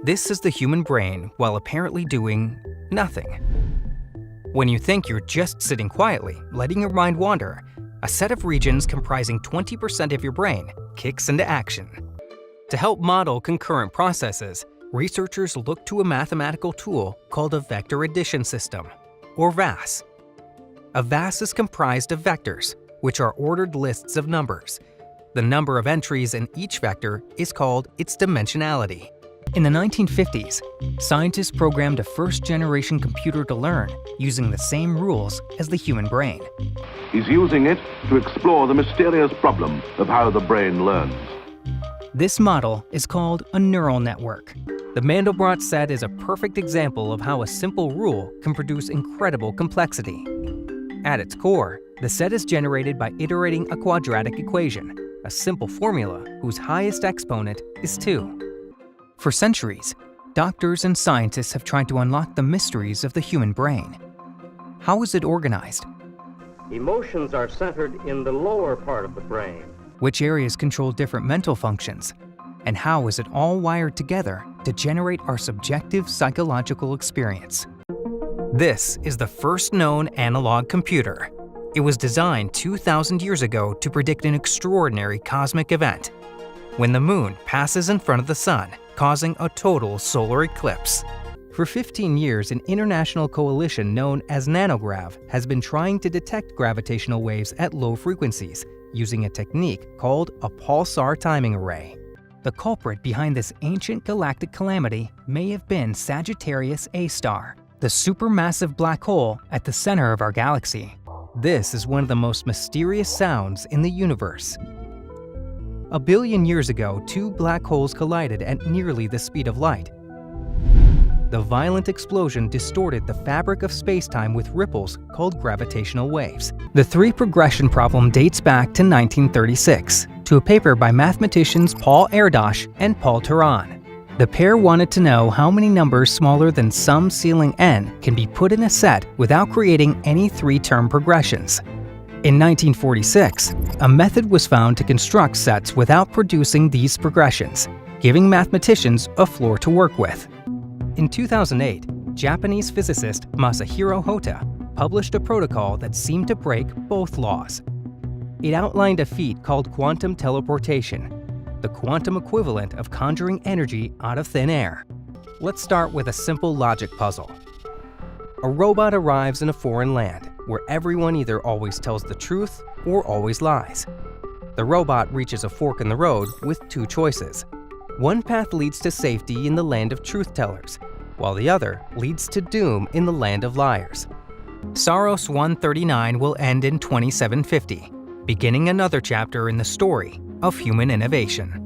This is the human brain while apparently doing nothing. When you think you're just sitting quietly, letting your mind wander, a set of regions comprising 20% of your brain kicks into action. To help model concurrent processes, researchers look to a mathematical tool called a vector addition system, or VAS. A VAS is comprised of vectors, which are ordered lists of numbers. The number of entries in each vector is called its dimensionality. In the 1950s, scientists programmed a first-generation computer to learn using the same rules as the human brain. He's using it to explore the mysterious problem of how the brain learns. This model is called a neural network. The Mandelbrot set is a perfect example of how a simple rule can produce incredible complexity. At its core, the set is generated by iterating a quadratic equation, a simple formula whose highest exponent is 2. For centuries, doctors and scientists have tried to unlock the mysteries of the human brain. How is it organized? Emotions are centered in the lower part of the brain. Which areas control different mental functions? And how is it all wired together to generate our subjective psychological experience? This is the first known analog computer. It was designed 2,000 years ago to predict an extraordinary cosmic event, when the moon passes in front of the sun, causing a total solar eclipse. For 15 years, an international coalition known as Nanograv has been trying to detect gravitational waves at low frequencies using a technique called a pulsar timing array. The culprit behind this ancient galactic calamity may have been Sagittarius A star, the supermassive black hole at the center of our galaxy. This is one of the most mysterious sounds in the universe. A billion years ago, 2 black holes collided at nearly the speed of light. The violent explosion distorted the fabric of space-time with ripples called gravitational waves. The 3 progression problem dates back to 1936, to a paper by mathematicians Paul Erdős and Paul Turan. The pair wanted to know how many numbers smaller than some ceiling n can be put in a set without creating any 3-term progressions. In 1946, a method was found to construct sets without producing these progressions, giving mathematicians a floor to work with. In 2008, Japanese physicist Masahiro Hotta published a protocol that seemed to break both laws. It outlined a feat called quantum teleportation, the quantum equivalent of conjuring energy out of thin air. Let's start with a simple logic puzzle. A robot arrives in a foreign land, where everyone either always tells the truth or always lies. The robot reaches a fork in the road with 2 choices. One path leads to safety in the land of truth-tellers, while the other leads to doom in the land of liars. Saros 139 will end in 2750, beginning another chapter in the story of human innovation.